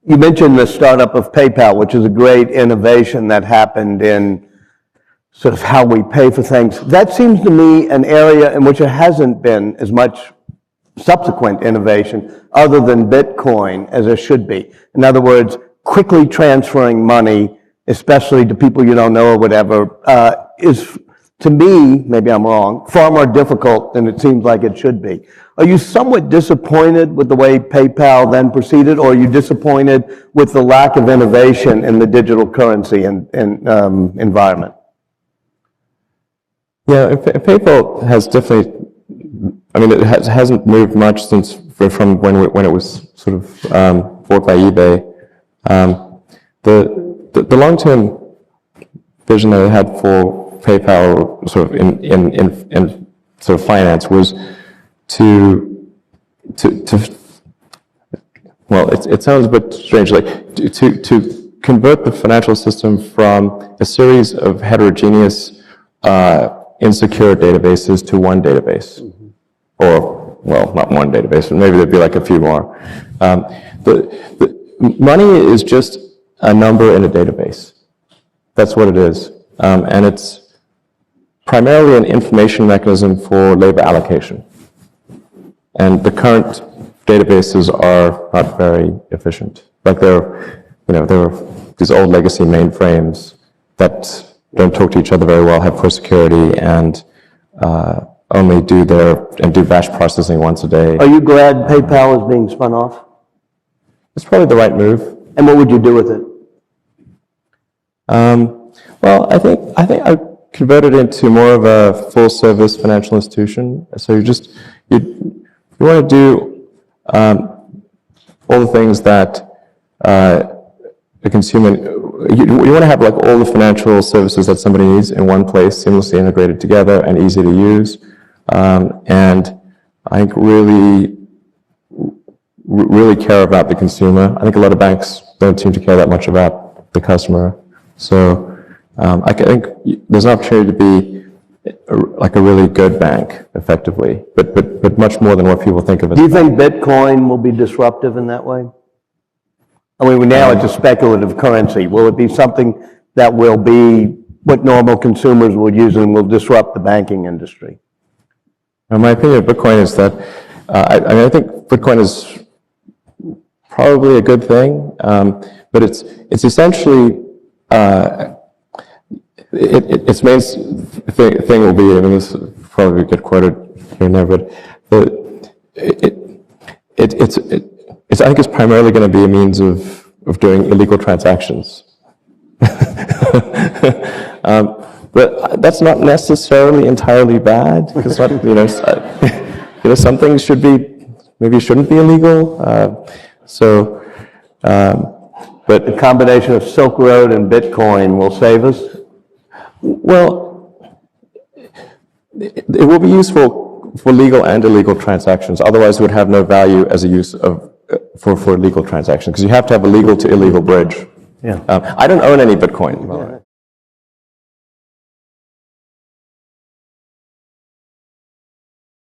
You mentioned the startup of PayPal, which is a great innovation that happened in sort of how we pay for things. That seems to me an area in which there hasn't been as much subsequent innovation other than Bitcoin as there should be. In other words, quickly transferring money, especially to people you don't know or whatever, is, to me, maybe I'm wrong, far more difficult than it seems like it should be. Are you somewhat disappointed with the way PayPal then proceeded, or are you disappointed with the lack of innovation in the digital currency environment? Yeah, PayPal has definitely, I mean, it hasn't moved much since from when it was sort of bought by eBay. The long-term vision that it had for PayPal, sort of in sort of finance, was to well, it sounds a bit strange, like to convert the financial system from a series of heterogeneous, insecure databases to one database, or, well, not one database, but maybe there'd be like a few more. The money is just a number in a database. That's what it is. And it's primarily an information mechanism for labor allocation. And the current databases are not very efficient. Like there are these old legacy mainframes that don't talk to each other very well, have poor security, and only do batch processing once a day. Are you glad PayPal is being spun off? It's probably the right move. And what would you do with it? Well, I think I converted it into more of a full-service financial institution. So you want to do all the things that a consumer. You want to have like all the financial services that somebody needs in one place, seamlessly integrated together and easy to use. And I think really care about the consumer. I think a lot of banks don't seem to care that much about the customer. So I think there's an opportunity to be like a really good bank, effectively, but much more than what people think of as. Do you think Bitcoin will be disruptive in that way? I mean, now it's a speculative currency. Will it be something that will be what normal consumers will use and will disrupt the banking industry? My opinion of Bitcoin is that, I think Bitcoin is probably a good thing, but it's essentially, its main thing will be, I mean, this will probably get quoted here and there, but I think it's primarily going to be a means of doing illegal transactions. But that's not necessarily entirely bad, because some things shouldn't be illegal. But the combination of Silk Road and Bitcoin will save us? Well, it will be useful for legal and illegal transactions. Otherwise, it would have no value as a use for legal transactions, because you have to have a legal to illegal bridge. Yeah. I don't own any Bitcoin.